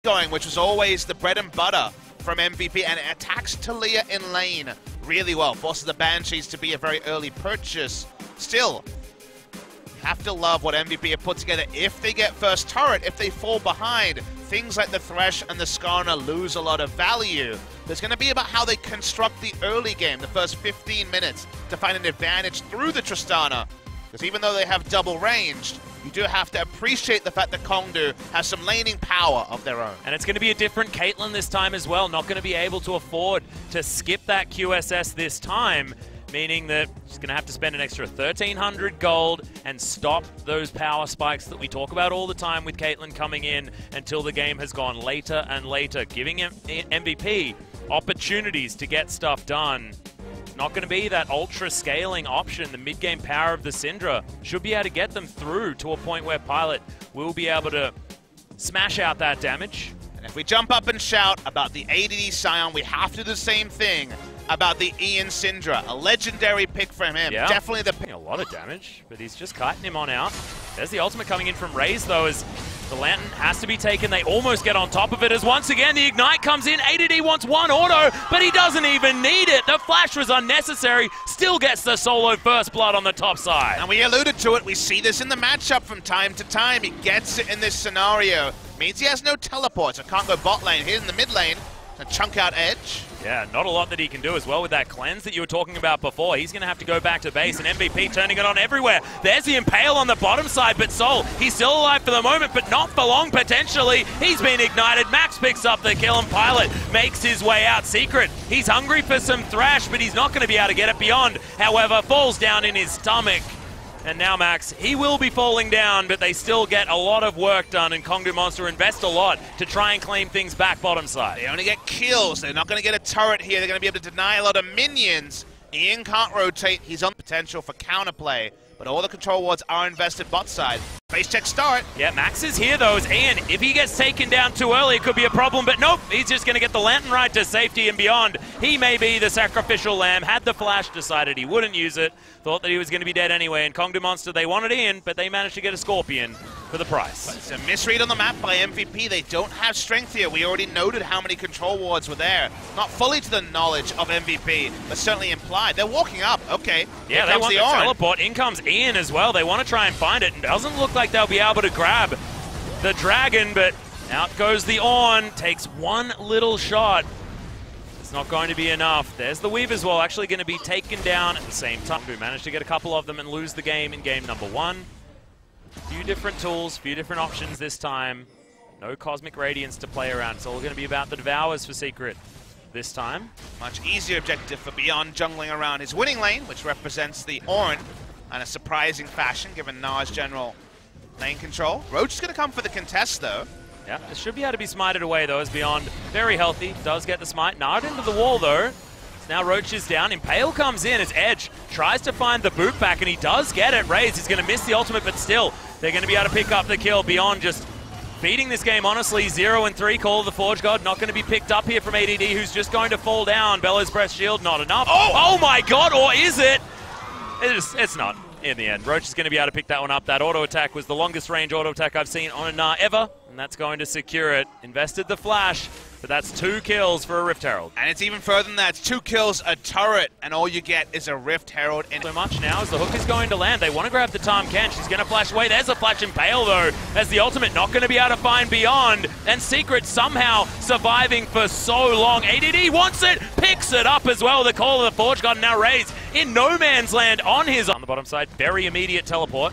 going, which was always the bread and butter from MVP, and it attacks Talia in lane really well. Forces the Banshees to be a very early purchase. Still, have to love what MVP have put together. If they get first turret, if they fall behind, things like the Thresh and the Skarner lose a lot of value. There's going to be about how they construct the early game, the first 15 minutes, to find an advantage through the Tristana. Because even though they have double ranged, you do have to appreciate the fact that Kongdu has some laning power of their own. And it's going to be a different Caitlyn this time as well. Not going to be able to afford to skip that QSS this time, meaning that she's going to have to spend an extra 1,300 gold and stop those power spikes that we talk about all the time with Caitlyn coming in until the game has gone later and later, giving MVP opportunities to get stuff done. Not going to be that ultra scaling option. The mid-game power of the Syndra should be able to get them through to a point where Pilot will be able to smash out that damage. And if we jump up and shout about the ADD Scion, we have to do the same thing about the Ian Syndra. A legendary pick from him. Yeah. Definitely the pick. A lot of damage, but he's just kiting him on out. There's the ultimate coming in from Raze, though, as the Lantern has to be taken. They almost get on top of it as once again the Ignite comes in. ADD wants one auto, but he doesn't even need it. The flash was unnecessary. Still gets the solo first blood on the top side. And we alluded to it. We see this in the matchup from time to time. He gets it in this scenario. Means he has no teleport, so can't go bot lane. Here's in the mid lane. A chunk out edge. Yeah, not a lot that he can do as well with that cleanse that you were talking about before. He's going to have to go back to base, and MVP turning it on everywhere. There's the Impale on the bottom side, but Sol, he's still alive for the moment, but not for long potentially. He's been ignited. Max picks up the kill, and Pilot makes his way out. Secret, he's hungry for some Thrash, but he's not going to be able to get it beyond. However, falls down in his stomach. And now Max, he will be falling down, but they still get a lot of work done, and Kongdu Monster invest a lot to try and claim things back bottom side. They only get kills. They're not going to get a turret here. They're going to be able to deny a lot of minions. Ian can't rotate. He's on potential for counterplay, but all the control wards are invested bot side. Face check start. Yeah, Max is here though, as Ian, if he gets taken down too early, it could be a problem, but nope, he's just going to get the Lantern ride to safety and beyond. He may be the sacrificial lamb, had the flash, decided he wouldn't use it, thought that he was going to be dead anyway, and Kongdu Monster, they wanted Ian, but they managed to get a Scorpion for the price. But it's a misread on the map by MVP. They don't have strength here. We already noted how many control wards were there. Not fully to the knowledge of MVP, but certainly implied. They're walking up, okay. Yeah, they want the teleport. In comes Ian as well. They want to try and find it, and doesn't look like they'll be able to grab the dragon, but out goes the Ornn. Takes one little shot. It's not going to be enough. There's the Weave as well, actually going to be taken down at the same time. We managed to get a couple of them and lose the game in game number one. Few different tools, few different options this time. No Cosmic Radiance to play around. It's all going to be about the Devours for Secret this time. Much easier objective for Beyond jungling around his winning lane, which represents the Ornn in a surprising fashion, given Na's general lane control. Roach is going to come for the contest, though. Yeah, it should be able to be smited away, though, as Beyond very healthy. Does get the smite. Nard into the wall, though. Now Roach is down. Impale comes in as Edge tries to find the boot back, and he does get it. Raze is going to miss the ultimate, but still, they're going to be able to pick up the kill. Beyond just beating this game, honestly. 0-3 Call of the Forge God. Not going to be picked up here from ADD, who's just going to fall down. Bellows Breath Shield, not enough. Oh my God, or is it? It's not. In the end, Roach is going to be able to pick that one up. That auto attack was the longest range auto attack I've seen on a Gnar ever, and that's going to secure it. Invested the flash, but that's 2 kills for a Rift Herald. And it's even further than that. It's 2 kills, a turret, and all you get is a Rift Herald. So much now as the hook is going to land. They want to grab the Tahm Kench. She's going to flash away. There's a flash Impale, though, as the ultimate not going to be able to find Beyond. And Secret somehow surviving for so long. ADD wants it, picks it up as well. The Call of the Forge God now raised in no man's land on the bottom side. Very immediate teleport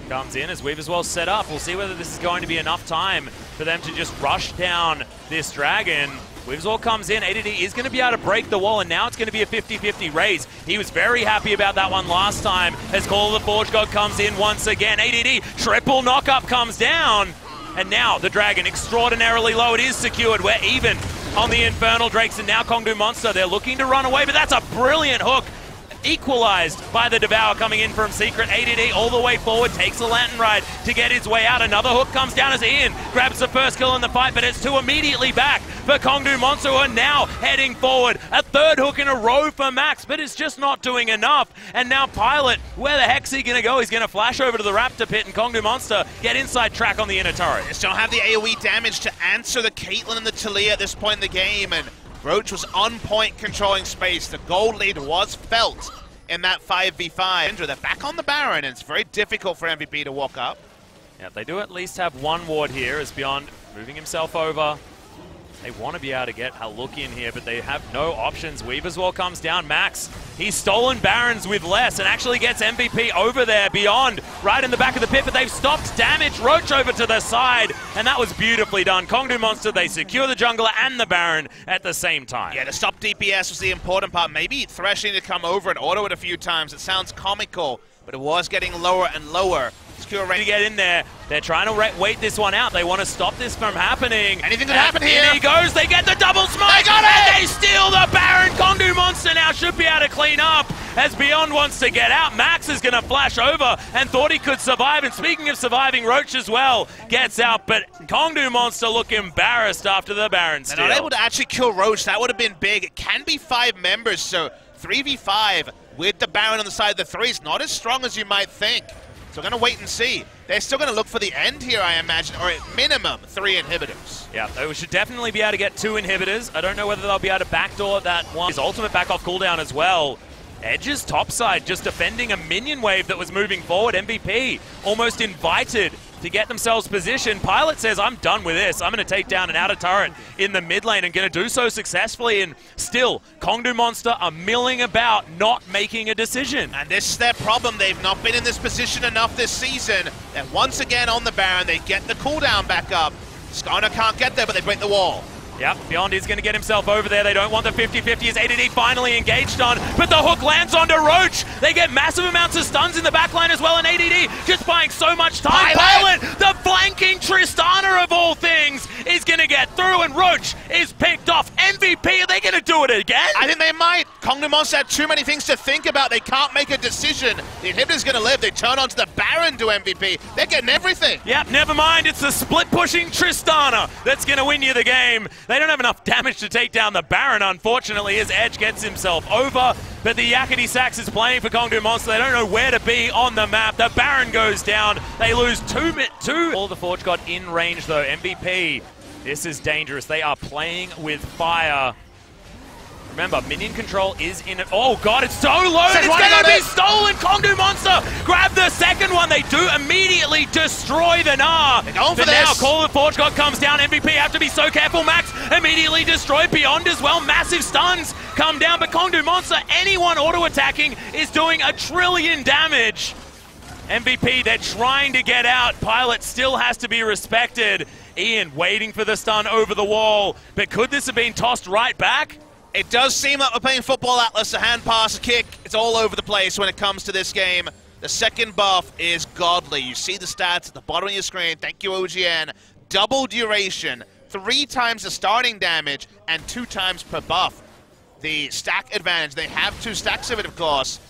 comes in as Weave as well set up. We'll see whether this is going to be enough time for them to just rush down this dragon. Weave as well comes in. ADD is going to be able to break the wall, and now it's going to be a 50-50 raise. He was very happy about that one last time as Call of the Forge God comes in once again. ADD, triple knock-up comes down, and now the dragon extraordinarily low. It is secured. We're even on the Infernal Drakes, and now Kongdu Monster, they're looking to run away, but that's a brilliant hook. equalized by the Devour coming in from Secret. ADD all the way forward, takes a Lantern Ride to get his way out. Another hook comes down as Ian grabs the first kill in the fight, but it's two immediately back for Kongdu Monster, who are now heading forward. A third hook in a row for Max, but it's just not doing enough. And now Pilot, where the heck's he going to go? He's going to flash over to the Raptor pit, and Kongdu Monster get inside track on the inner turret. Just don't have the AoE damage to answer the Caitlyn and the Talia at this point in the game, and Roach was on point controlling space. The gold lead was felt in that 5v5. They're back on the Baron, and it's very difficult for MVP to walk up. Yeah, they do at least have one ward here as Beyond moving himself over. They want to be able to get a look in here, but they have no options. Weaver's Wall comes down. Max, he's stolen Barons with less and actually gets MVP over there. Beyond, right in the back of the pit, but they've stopped damage. Roach over to the side, and that was beautifully done. Kongdu Monster, they secure the jungler and the Baron at the same time. Yeah, the stop DPS was the important part. Maybe Thresh needed to come over and auto it a few times. It sounds comical, but it was getting lower and lower. Secure ready to get in there. They're trying to wait this one out. They want to stop this from happening. Anything could happen here. In he goes. They get the double smite. They got it! And they steal the Baron. Kongdu Monster now should be able to clean up as Beyond wants to get out. Max is going to flash over and thought he could survive. And speaking of surviving, Roach as well gets out. But Kongdu Monster look embarrassed after the Baron steal. They're not able to actually kill Roach. That would have been big. It can be 5 members, so 3v5 with the Baron on the side of the 3 is not as strong as you might think. So we're going to wait and see. They're still going to look for the end here, I imagine, or at minimum 3 inhibitors. Yeah, they should definitely be able to get 2 inhibitors. I don't know whether they'll be able to backdoor that one. His ultimate back off cooldown as well. Edge's topside just defending a minion wave that was moving forward. MVP almost invited to get themselves positioned. Pilot says, I'm done with this. I'm going to take down an outer turret in the mid lane and going to do so successfully. And still, Kongdu Monster are milling about, not making a decision. And this is their problem. They've not been in this position enough this season. And once again on the Baron, they get the cooldown back up. Skarner can't get there, but they break the wall. Yep, Beyond is going to get himself over there. They don't want the 50-50 as ADD finally engaged on, but the hook lands onto Roach. They get massive amounts of stuns in the backline as well, and ADD just buying so much time. Pilot, the flanking Tristana of all things, is going to get through, and Roach is picked off. MVP, are they going to do it again? I think they might. Kongdu Monster had too many things to think about. They can't make a decision. The inhibitor's going to live. They turn onto the Baron to MVP. They're getting everything. Yep, never mind. It's the split-pushing Tristana that's going to win you the game. They don't have enough damage to take down the Baron, unfortunately, as Edge gets himself over. But the Yakety Sax is playing for Kongdu Monster. They don't know where to be on the map. The Baron goes down. They lose 2. All the Forge God in range, though. MVP, this is dangerous. They are playing with fire. Remember, minion control is in it. Oh, God, it's so low. It's going to be stolen. Kongdu Monster grab the second one. They do immediately destroy the Gnar. They're going for this. Now, Call of the Forge God comes down. MVP have to be so careful. Max immediately destroyed. Beyond as well. Massive stuns come down. But Kongdu Monster, anyone auto-attacking is doing 1 trillion damage. MVP, they're trying to get out. Pilot still has to be respected. Ian waiting for the stun over the wall. But could this have been tossed right back? It does seem like we're playing Football Atlas, a hand pass, a kick. It's all over the place when it comes to this game. The second buff is godly. You see the stats at the bottom of your screen. Thank you, OGN. Double duration, 3 times the starting damage, and 2 times per buff. The stack advantage, they have 2 stacks of it, of course.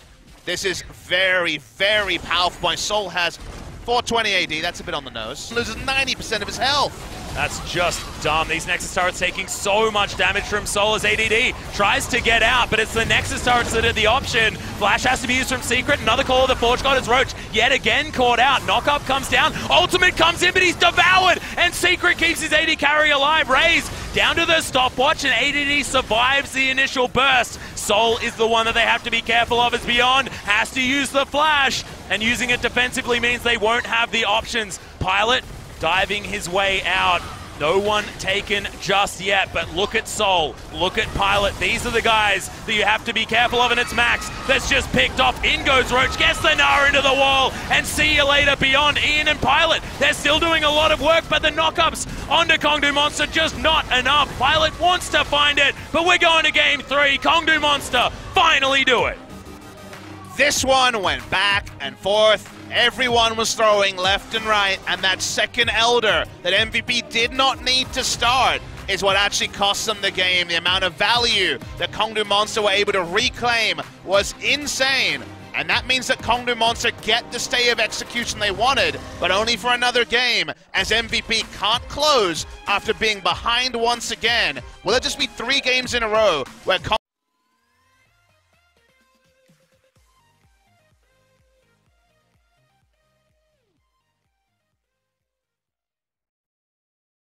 This is very, very powerful. My Soul has 420 AD, that's a bit on the nose. Loses 90% of his health. That's just dumb. These Nexus turrets taking so much damage from Soul as ADD tries to get out, but it's the Nexus turrets that are the option. Flash has to be used from Secret. Another call of the Forge God as Roach yet again caught out. Knockup comes down. Ultimate comes in, but he's devoured, and Secret keeps his AD carry alive. Raze down to the stopwatch, and ADD survives the initial burst. Soul is the one that they have to be careful of as Beyond has to use the Flash, and using it defensively means they won't have the options. Pilot diving his way out. No one taken just yet, but look at Soul, look at Pilot. These are the guys that you have to be careful of, and it's Max that's just picked off. In goes Roach, gets the Gnar into the wall, and see you later. Beyond Ian and Pilot, they're still doing a lot of work, but the knockups onto Kongdu Monster just not enough. Pilot wants to find it, but we're going to game 3. Kongdu Monster finally do it. This one went back and forth. Everyone was throwing left and right, and that second Elder that MVP did not need to start is what actually cost them the game. The amount of value that Kongdu Monster were able to reclaim was insane. And that means that Kongdu Monster get the stay of execution they wanted, but only for another game, as MVP can't close after being behind once again. Will it just be 3 games in a row where